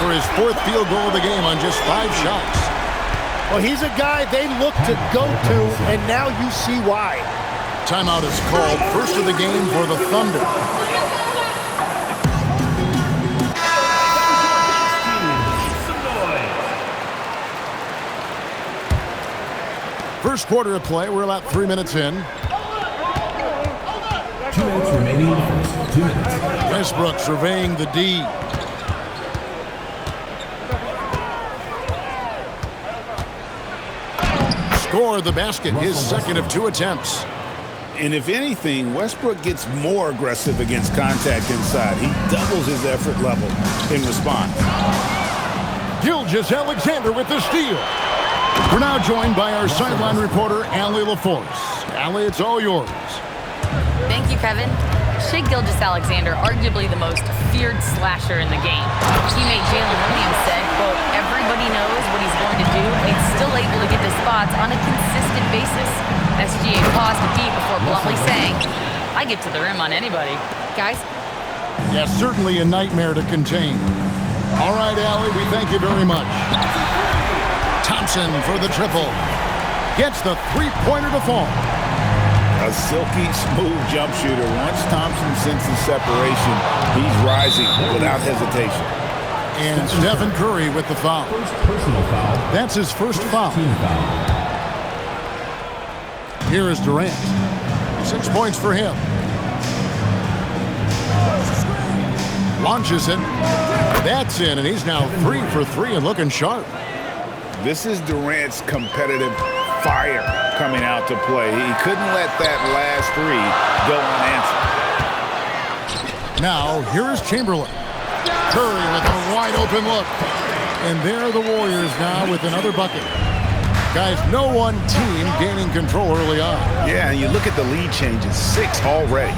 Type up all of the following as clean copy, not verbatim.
for his 4th field goal of the game on just 5 shots. Well, he's a guy they look to go to, and now you see why. Timeout is called. First of the game for the Thunder. First quarter of play. We're about 3 minutes in. 2 minutes remaining in the first. 2 minutes. Westbrook surveying the D. Score the basket, his second of 2 attempts. And if anything, Westbrook gets more aggressive against contact inside. He doubles his effort level in response. Gilgeous-Alexander with the steal. We're now joined by our sideline reporter, Allie LaForce. Allie, it's all yours. Thank you, Kevin. Shai Gilgeous-Alexander, arguably the most feared slasher in the game. Teammate Jalen Williams said, quote, everybody knows what he's going to do, and he's still able to get to spots on a consistent basis. SGA paused to beat before bluntly saying, I get to the rim on anybody. Guys? Yes, certainly a nightmare to contain. All right, Allie, we thank you very much. Thompson for the triple. Gets the three-pointer to fall. A silky, smooth jump shooter. Once Thompson senses separation, he's rising without hesitation. And Stephen Curry with the foul. First personal foul. That's his first foul. Team foul. Here is Durant. 6 points for him. Launches it. That's in, and he's now 3 for 3 and looking sharp. This is Durant's competitive fire coming out to play. He couldn't let that last 3 go unanswered. Now, here is Chamberlain. Curry with a wide open look. And there are the Warriors now with another bucket. Guys, no one team gaining control early on. Yeah, and you look at the lead changes, 6 already.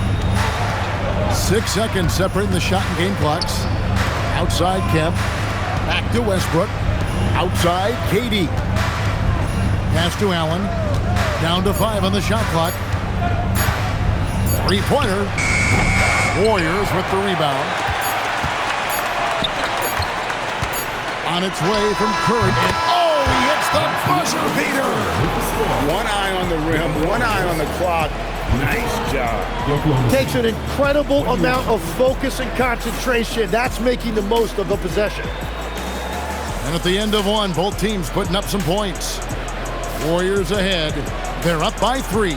6 seconds separating the shot and game clocks. Outside Kemp. Back to Westbrook. Outside KD. Pass to Allen. Down to 5 on the shot clock. Three-pointer. Warriors with the rebound. On its way from Curry. And oh, he hits the buzzer beater. One eye on the rim, one eye on the clock. Nice job. Takes an incredible amount of focus and concentration. That's making the most of the possession. And at the end of one, both teams putting up some points. Warriors ahead. They're up by 3.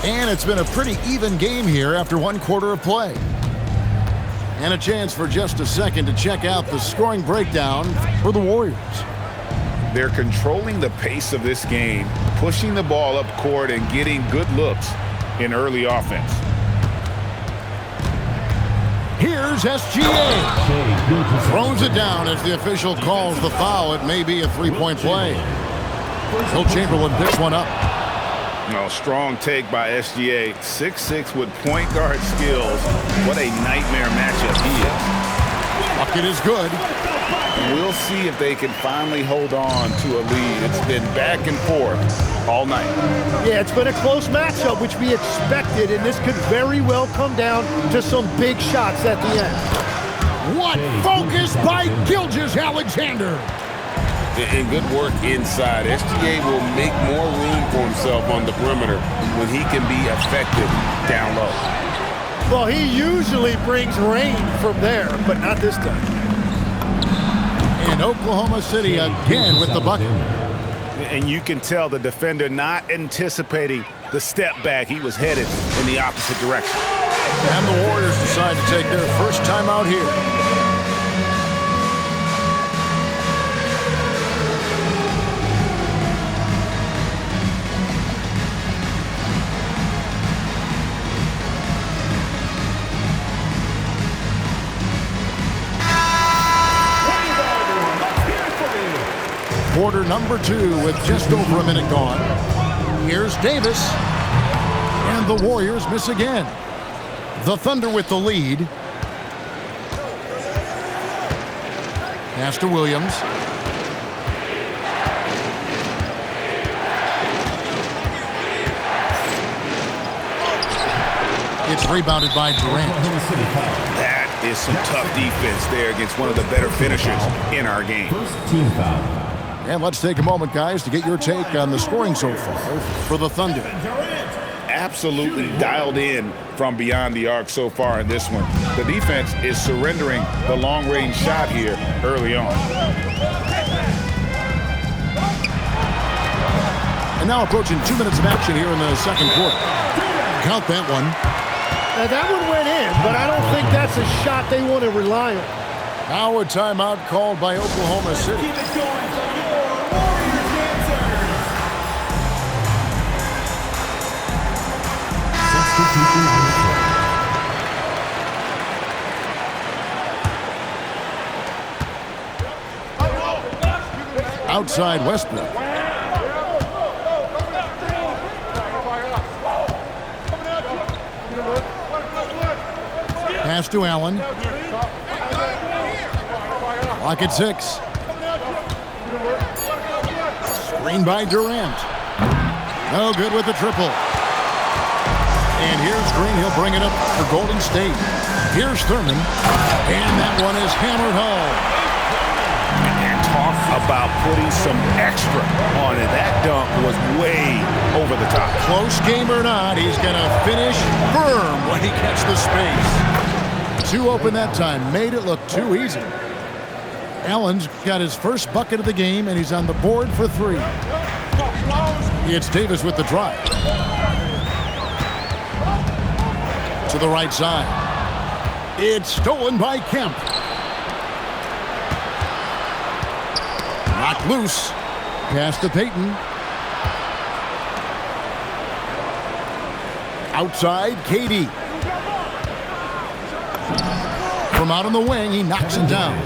And it's been a pretty even game here after 1 quarter of play. And a chance for just a second to check out the scoring breakdown for the Warriors. They're controlling the pace of this game, pushing the ball up court and getting good looks in early offense. Here's SGA. Throws it down as the official calls the foul. It may be a 3-point play. Will Chamberlain picks one up. No, strong take by SGA. 6'6" with point guard skills. What a nightmare matchup he is. Bucket is good. We'll see if they can finally hold on to a lead. It's been back and forth all night. Yeah, it's been a close matchup, which we expected, and this could very well come down to some big shots at the end. What focus by Gilgeous-Alexander. And good work inside. SGA will make more room for himself on the perimeter when he can be effective down low. Well, he usually brings rain from there, but not this time. And Oklahoma City again with the bucket. And you can tell the defender not anticipating the step back. He was headed in the opposite direction. And the Warriors decide to take their first time out here. Quarter number 2 with just over a minute gone. Here's Davis. And the Warriors miss again. The Thunder with the lead. Pass to Williams. It's rebounded by Durant. Oklahoma City foul. That is some tough defense there against one of the better finishers in our game. First team foul. And let's take a moment, guys, to get your take on the scoring so far for the Thunder. Absolutely dialed in from beyond the arc so far in this one. The defense is surrendering the long-range shot here early on. And now approaching 2 minutes of action here in the second quarter. Count that one. Now that one went in, but I don't think that's a shot they want to rely on. Now a timeout called by Oklahoma City. Outside Westbrook. Pass to Allen. Lock at 6. Screen by Durant. No good with the triple. And here's Green. He'll bring it up for Golden State. Here's Thurman. And that one is hammered home. And talk about putting some extra on it. That dunk was way over the top. Close game or not, he's going to finish firm when he gets the space. Too open that time. Made it look too easy. Allen's got his first bucket of the game, and he's on the board for 3. It's Davis with the drive. To the right side. It's stolen by Kemp. Knocked loose. Pass to Payton. Outside, KD. From out on the wing, he knocks it down.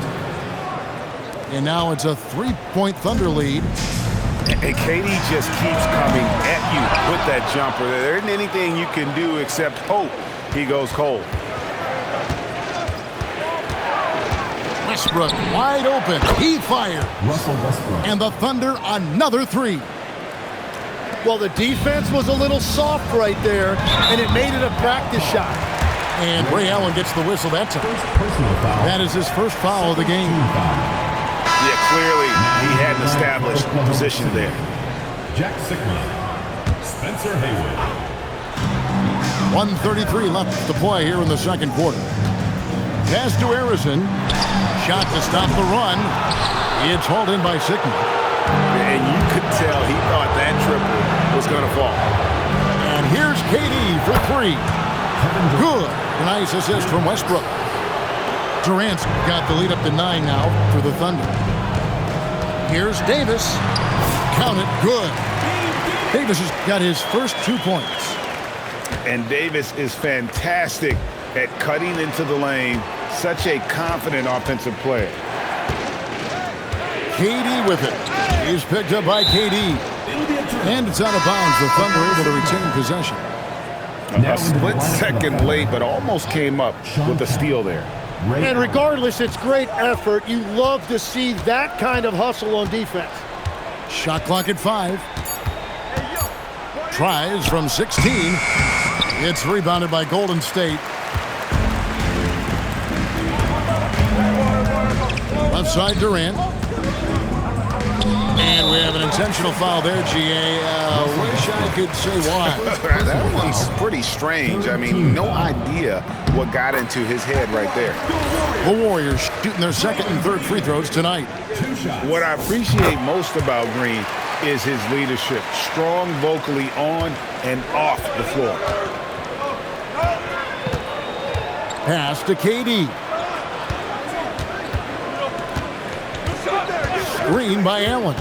And now it's a 3-point Thunder lead. And KD just keeps coming at you with that jumper. There isn't anything you can do except hope he goes cold. Westbrook wide open. He fired. Russell Westbrook. And the Thunder another 3. Well, the defense was a little soft right there, and it made it a practice shot. And Ray Allen gets the whistle that time. First personal foul. That is his first foul of the game. Team foul. Yeah, clearly he hadn't established position there. Jack Sigma. Spencer Haywood. 1:33 left to play here in the second quarter. Pass to Harrison. Shot to stop the run. It's hauled in by Sigma. And you could tell he thought that triple was going to fall. And here's KD for 3. Good. Nice assist from Westbrook. Durant's got the lead up to 9 now for the Thunder. Here's Davis. Count it. Good. Davis has got his first 2 points. And Davis is fantastic at cutting into the lane. Such a confident offensive player. KD with it. He's picked up by KD. And it's out of bounds. The Thunder able to retain possession. A split second late, but almost came up with a steal there. And regardless, it's great effort. You love to see that kind of hustle on defense. Shot clock at 5. Tries from 16. It's rebounded by Golden State. Left side Durant. And we have an intentional foul there, GA. Wish I could say why. That one's pretty strange. I mean, no idea what got into his head right there. The Warriors shooting their second and third free throws tonight. What I appreciate most about Green is his leadership. Strong vocally on and off the floor. Pass to KD. Screen by Allen.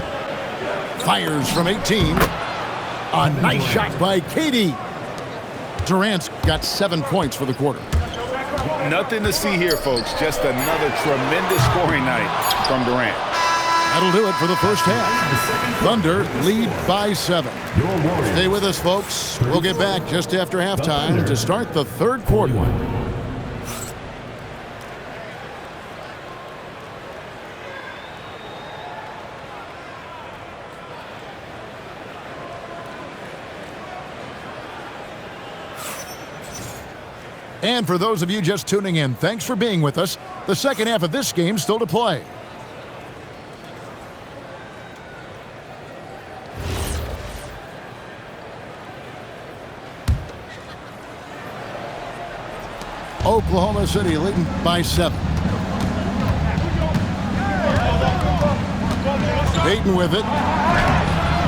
Fires from 18. A nice shot by KD. Durant's got 7 points for the quarter. Nothing to see here, folks. Just another tremendous scoring night from Durant. That'll do it for the first half. Thunder lead by 7. Stay with us, folks. We'll get back just after halftime to start the third quarter. And for those of you just tuning in, thanks for being with us. The second half of this game still to play. Oklahoma City leading by 7. Payton with it.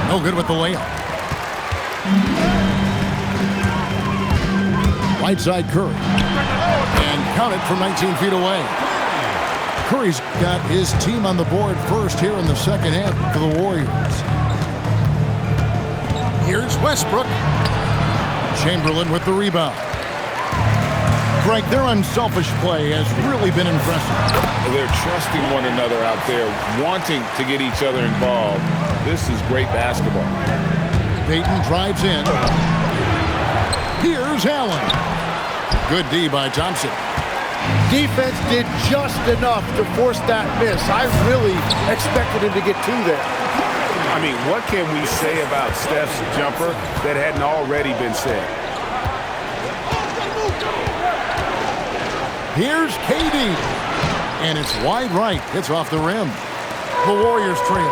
No good with the layup. Right side Curry. And count it from 19 feet away. Curry's got his team on the board first here in the second half for the Warriors. Here's Westbrook. Chamberlain with the rebound. Greg, their unselfish play has really been impressive. They're trusting one another out there, wanting to get each other involved. This is great basketball. Payton drives in. Here's Allen. Good D by Thompson. Defense did just enough to force that miss. I really expected him to get two there. I mean, what can we say about Steph's jumper that hadn't already been said? Here's KD. And it's wide right. It's off the rim. The Warriors trail.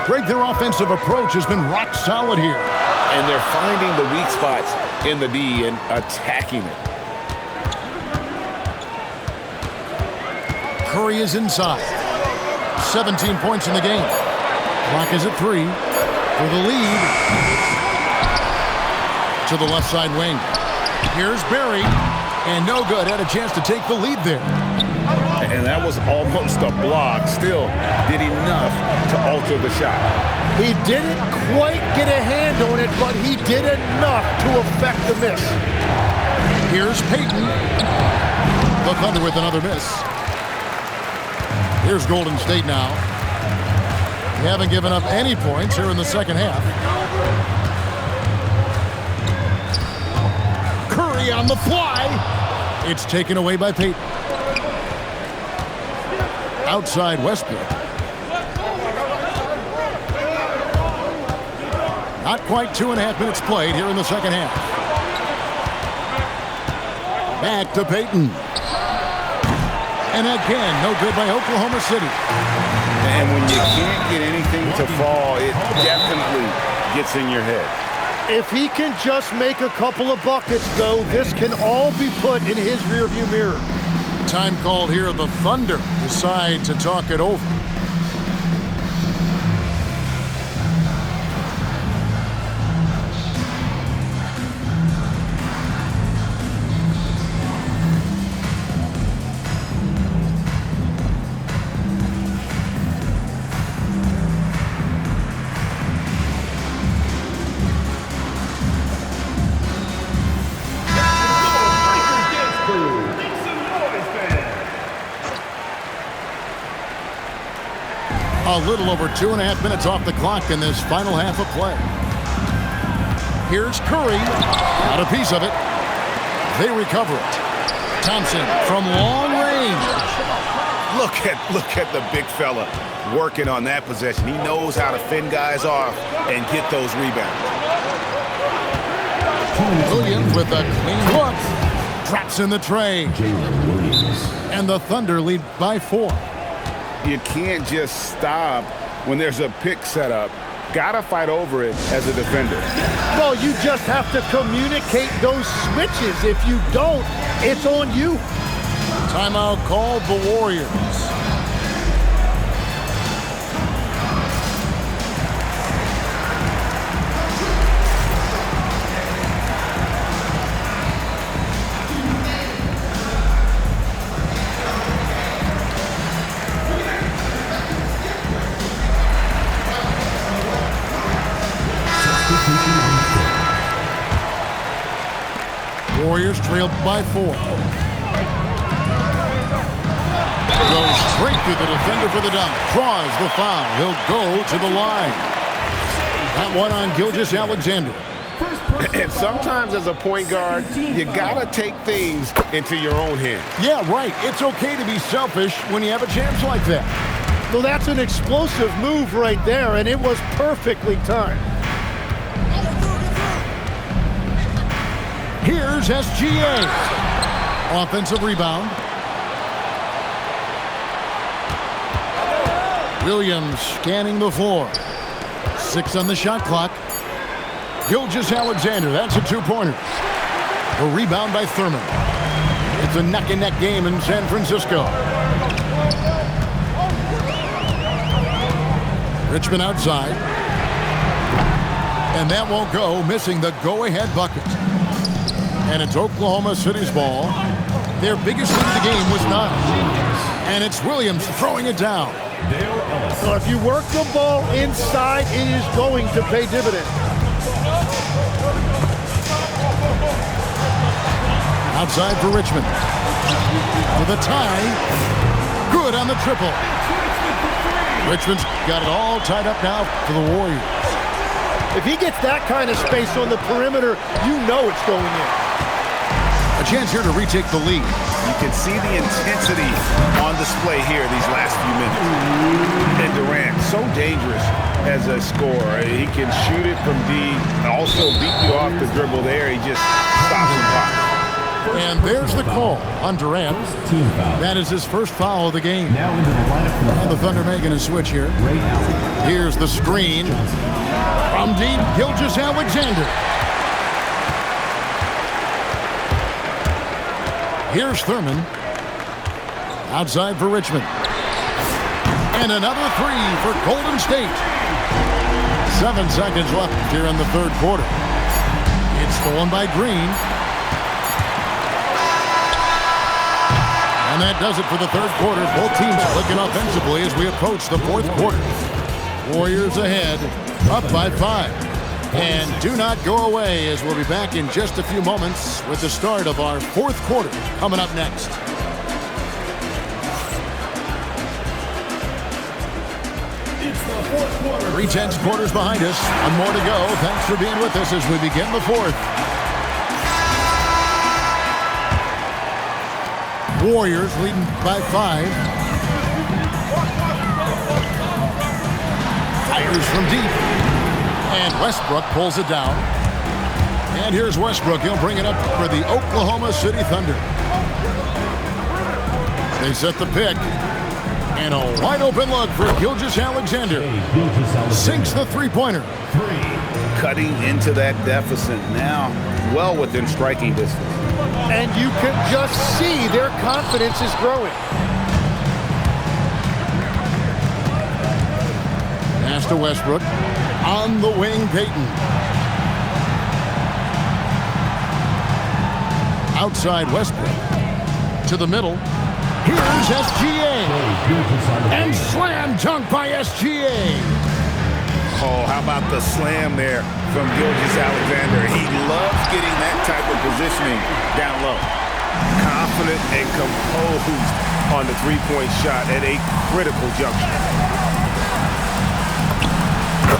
Greg, their offensive approach has been rock solid here. And they're finding the weak spots in the D and attacking it. Curry is inside. 17 points in the game. Clock is at 3 for the lead. To the left side wing. Here's Barry. And no good. Had a chance to take the lead there. And that was almost a block. Still did enough to alter the shot. He didn't quite get a hand on it, but he did enough to affect the miss. Here's Payton. The Thunder with another miss. Here's Golden State now. They haven't given up any points here in the second half. Curry on the fly. It's taken away by Payton. Outside Westbrook. Not quite 2.5 minutes played here in the second half. Back to Payton. And again, no good by Oklahoma City. And when you can't get anything to fall, it definitely gets in your head. If he can just make a couple of buckets, though, this can all be put in his rearview mirror. Time called here. The Thunder decide to talk it over. A little over 2.5 minutes off the clock in this final half of play. Here's Curry. Got a piece of it. They recover it. Thompson from long range. Look at the big fella working on that possession. He knows how to fend guys off and get those rebounds. Williams with a clean look. Traps in the tray. And the Thunder lead by 4. You can't just stop when there's a pick set up. Gotta fight over it as a defender. Well, you just have to communicate those switches. If you don't, it's on you. Timeout called the Warriors. Warriors trailed by 4. Goes straight through the defender for the dunk. Draws the foul. He'll go to the line. That one on Gilgeous-Alexander. And sometimes as a point guard, you gotta take things into your own hands. Yeah, right. It's okay to be selfish when you have a chance like that. Well, that's an explosive move right there, and it was perfectly timed. Here's Here's SGA. Offensive rebound. Williams scanning the floor. 6 on the shot clock. Gilgeous-Alexander, that's a two-pointer. A rebound by Thurman. It's a neck-and-neck game in San Francisco. Richmond outside. And that won't go, missing the go-ahead bucket. And it's Oklahoma City's ball. Their biggest lead of the game was 9. And it's Williams throwing it down. So if you work the ball inside, it is going to pay dividends. Outside for Richmond. For the tie. Good on the triple. Richmond's got it all tied up now for the Warriors. If he gets that kind of space on the perimeter, you know it's going in. A chance here to retake the lead. You can see the intensity on display here these last few minutes. And Durant, so dangerous as a scorer. He can shoot it from deep, also beat you off the dribble there. He just stops and pops. And there's the call on Durant. That is his first foul of the game. Now into the lineup for And the Thunder making a switch here. Here's the screen. From deep, Gilgeous-Alexander. Here's Thurman. Outside for Richmond. And another three for Golden State. 7 seconds left here in the third quarter. It's stolen by Green. And that does it for the third quarter. Both teams clicking offensively as we approach the fourth quarter. Warriors ahead, up by 5. And do not go away, as we'll be back in just a few moments with the start of our fourth quarter coming up next. It's the fourth quarter. 3/10 quarters behind us. One more to go. Thanks for being with us as we begin the fourth. Warriors leading by 5. Fires from deep. And Westbrook pulls it down. And here's Westbrook. He'll bring it up for the Oklahoma City Thunder. They set the pick. And a wide open look for Gilgeous-Alexander. Sinks the three-pointer. Cutting into that deficit now, well within striking distance. And you can just see their confidence is growing. Pass to Westbrook. On the wing, Payton. Outside Westbrook. To the middle. Here's SGA. And slam dunk by SGA. Oh, how about the slam there from Gilgeous-Alexander? He loves getting that type of positioning down low. Confident and composed on the three-point shot at a critical juncture.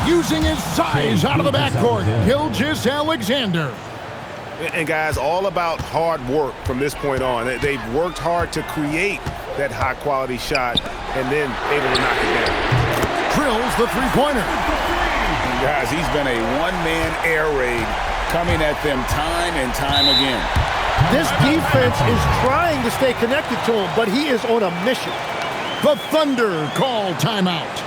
Using his size out of the backcourt, Gilgeous-Alexander. And guys, all about hard work from this point on. They've worked hard to create that high-quality shot and then able to knock it down. Drills the three-pointer. And guys, he's been a one-man air raid coming at them time and time again. This defense is trying to stay connected to him, but he is on a mission. The Thunder call timeout.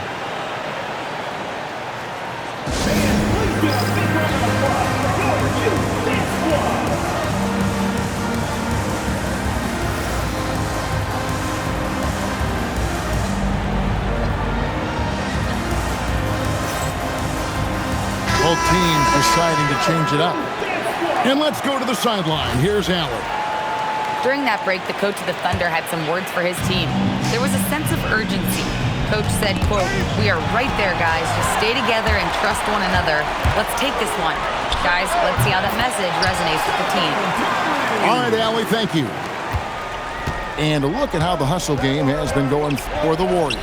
Both teams deciding to change it up. And let's go to the sideline. Here's Allen. During that break, the coach of the Thunder had some words for his team. There was a sense of urgency. Coach said, quote, "We are right there, guys. Just stay together and trust one another. Let's take this one. Guys, let's see how that message resonates with the team." All right, Allie, thank you. And a look at how the hustle game has been going for the Warriors.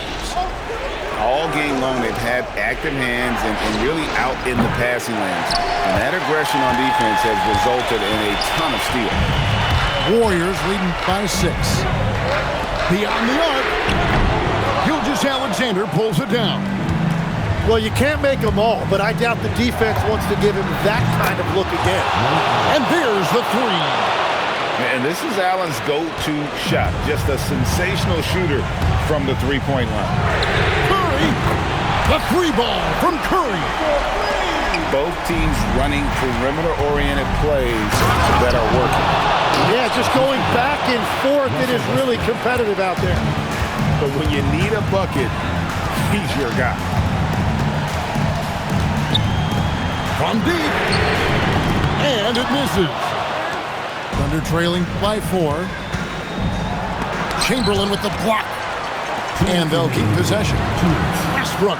All game long, they've had active hands and really out in the passing lanes. And that aggression on defense has resulted in a ton of steals. Warriors leading by 6. Beyond the arc. Gilgeous-Alexander pulls it down. Well, you can't make them all, but I doubt the defense wants to give him that kind of look again. And there's the three. And this is Allen's go-to shot. Just a sensational shooter from the three-point line. Curry, the three ball from Curry. Both teams running perimeter-oriented plays that are working. Yeah, just going back and forth. It is really competitive out there. But when you need a bucket, he's your guy. From deep. And it misses. Thunder trailing by 4. Chamberlain with the block. And they'll keep possession. Westbrook.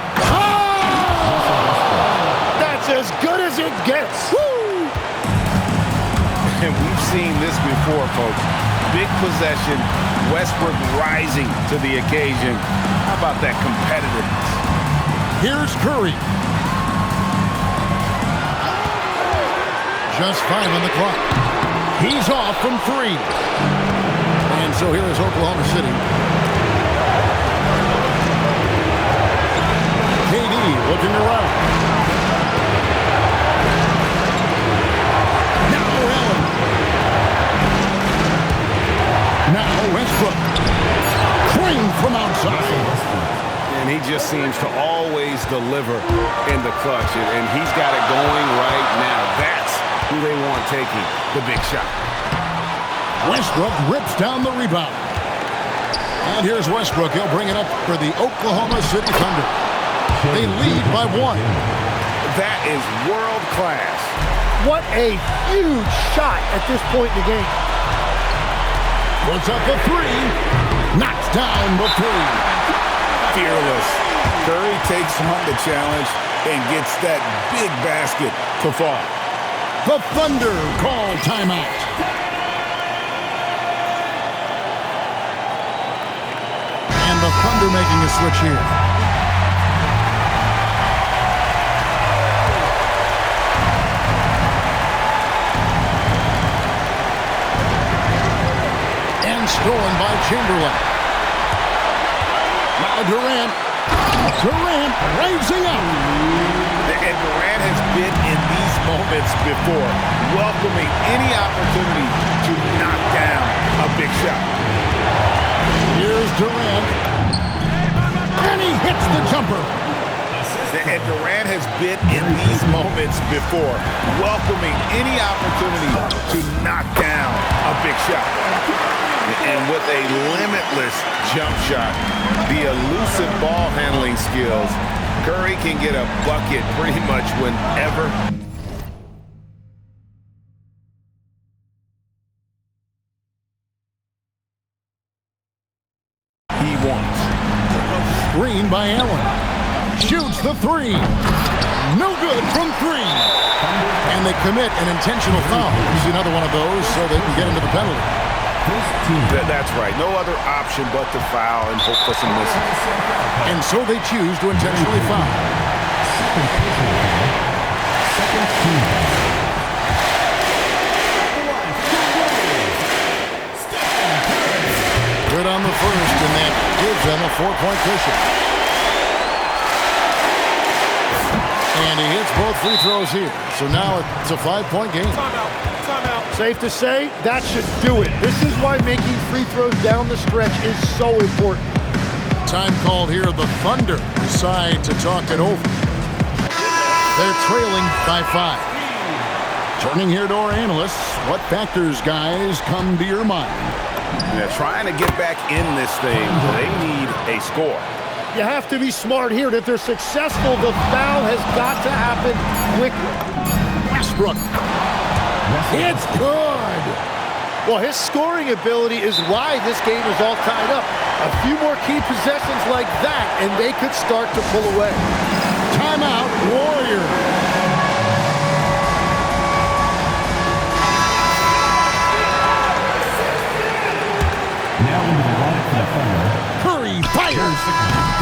That's as good as it gets. Woo! And we've seen this before, folks. Big possession, Westbrook rising to the occasion. How about that competitiveness? Here's Curry. Just 5 on the clock. He's off from 3. And so here is Oklahoma City. KD looking around. Now Allen. Now Westbrook. Crane from outside. And he just seems to always deliver in the clutch. And he's got it going right now. That's who they want taking the big shot. Westbrook rips down the rebound. And here's Westbrook. He'll bring it up for the Oklahoma City Thunder. They lead by 1. That is world class. What a huge shot at this point in the game. Puts up a 3. Knocks down the 3. Fearless. Curry takes on the challenge and gets that big basket to fall. The Thunder call timeout. And the Thunder making a switch here. And stolen by Chamberlain. Now Durant. Durant raising up. And Durant has been in these moments before, welcoming any opportunity to knock down a big shot. Here's Durant. And he hits the jumper. And Durant has been in these moments before, welcoming any opportunity to knock down a big shot. And with a limitless jump shot, the elusive ball handling skills, Curry can get a bucket pretty much whenever he wants. Screen by Allen. Shoots the 3. No good from 3. And they commit an intentional foul. You see another one of those so they can get into the penalty. That's right. No other option but to foul and hope for some misses. And so they choose to intentionally foul. Good on the first, and that gives them a 4-point cushion. And he hits both free throws here. So now it's a 5-point game. Safe to say, that should do it. This is why making free throws down the stretch is so important. Time called here. The Thunder decide to talk it over. They're trailing by 5. Turning here to our analysts, what factors, guys, come to your mind? They're trying to get back in this thing. They need a score. You have to be smart here. If they're successful, the foul has got to happen quickly. Westbrook. It's good. Well, his scoring ability is why this game is all tied up. A few more key possessions like that, and they could start to pull away. Timeout, Warriors. Curry fires.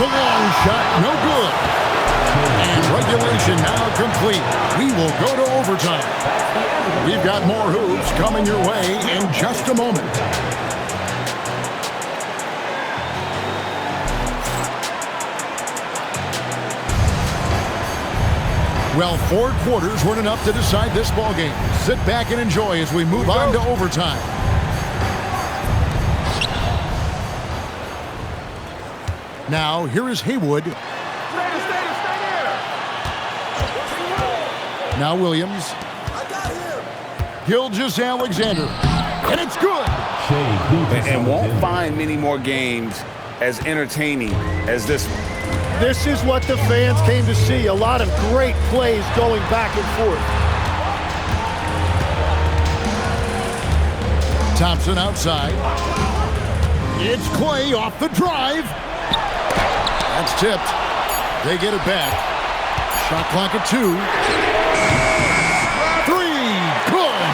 The long shot, no good. And regulation now complete. We will go to overtime. We've got more hoops coming your way in just a moment. Well, 4 quarters weren't enough to decide this ballgame. Sit back and enjoy as we move on to overtime. Now, here is Haywood. Now Williams. Gilgeous-Alexander. And it's good. And won't find many more games as entertaining as this one. This is what the fans came to see. A lot of great plays going back and forth. Thompson outside. It's Clay off the drive. That's tipped. They get it back. Shot clock at 2. 3. Good.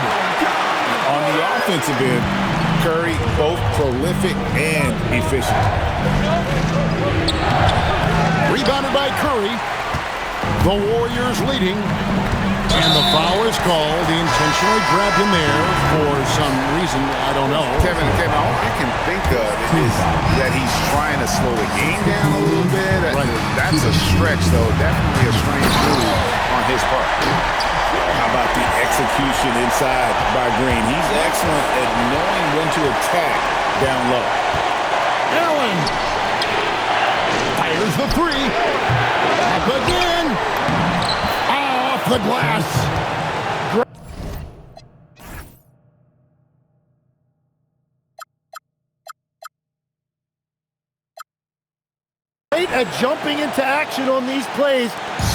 On the offensive end, Curry both prolific and efficient. Rebounded by Curry. The Warriors leading. And the foul is called. He intentionally grabbed him there for some reason. I don't know. Kevin, all I can think of is that he's trying to slow the game down a little bit. Right. That's a stretch, though. Definitely a strange move on his part. How about the execution inside by Green? He's excellent at knowing when to attack down low. Allen fires the 3. Up again. Off the glass. Great at jumping into action on these plays,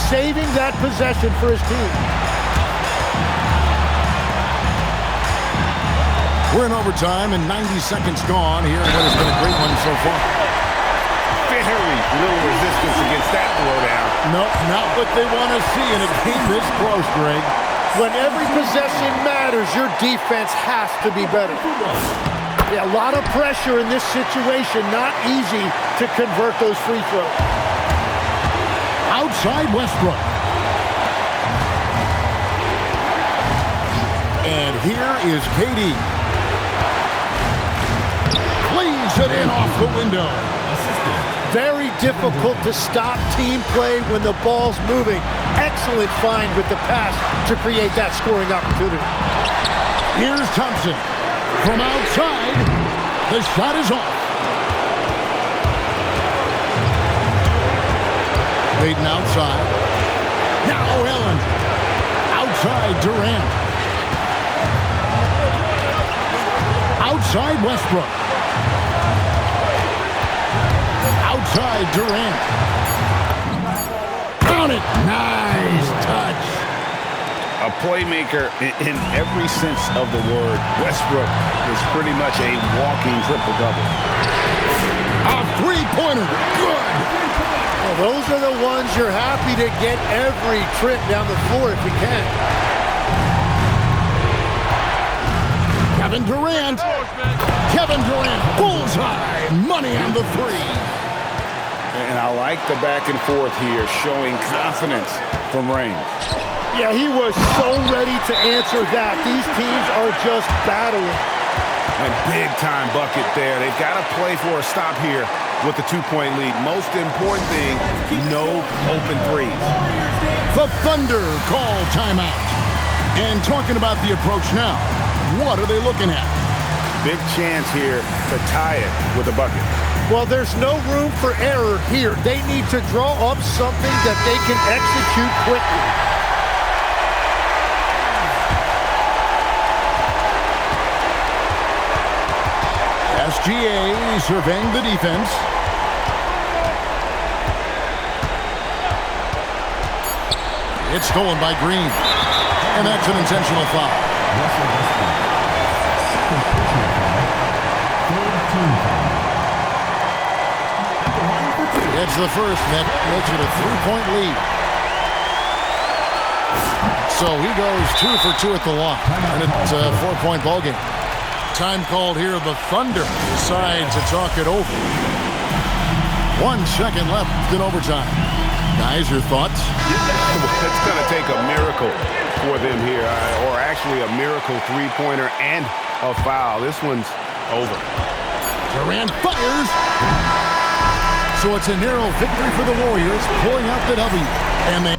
saving that possession for his team. We're in overtime and 90 seconds gone here in what has been a great one so far. Very little resistance against that throwdown. No, not what they want to see in a game this close, Greg. When every possession matters, your defense has to be better. Yeah, a lot of pressure in this situation. Not easy to convert those free throws. Outside Westbrook. And here is KD. Cleans it in off the window. Very difficult to stop team play when the ball's moving. Excellent find with the pass to create that scoring opportunity. Here's Thompson. From outside, the shot is off. Baden outside. Now Allen. Outside Durant. Outside Westbrook. Outside Durant. Count it. Nice touch. A playmaker in every sense of the word. Westbrook is pretty much a walking triple-double. A three-pointer. Good. Well, those are the ones you're happy to get every trip down the floor if you can. Kevin Durant. Kevin Durant. Bullseye. Money on the 3. And I like the back and forth here, showing confidence from Reigns. Yeah, he was so ready to answer that. These teams are just battling. And big-time bucket there. They've got to play for a stop here with the 2-point lead. Most important thing, no open threes. The Thunder call timeout. And talking about the approach now, what are they looking at? Big chance here to tie it with a bucket. Well, there's no room for error here. They need to draw up something that they can execute quickly. SGA surveying the defense. It's stolen by Green. And that's an intentional foul. It's the first that makes it a 3-point lead. So he goes 2 for 2 at the line. And it's a 4-point ball game. Time called here. The Thunder decide to talk it over. 1 second left in overtime. Guys, your thoughts? It's going to take a miracle for them here, or actually a miracle three-pointer and a foul. This one's over. Durant fires. So it's a narrow victory for the Warriors, pulling out the W. And they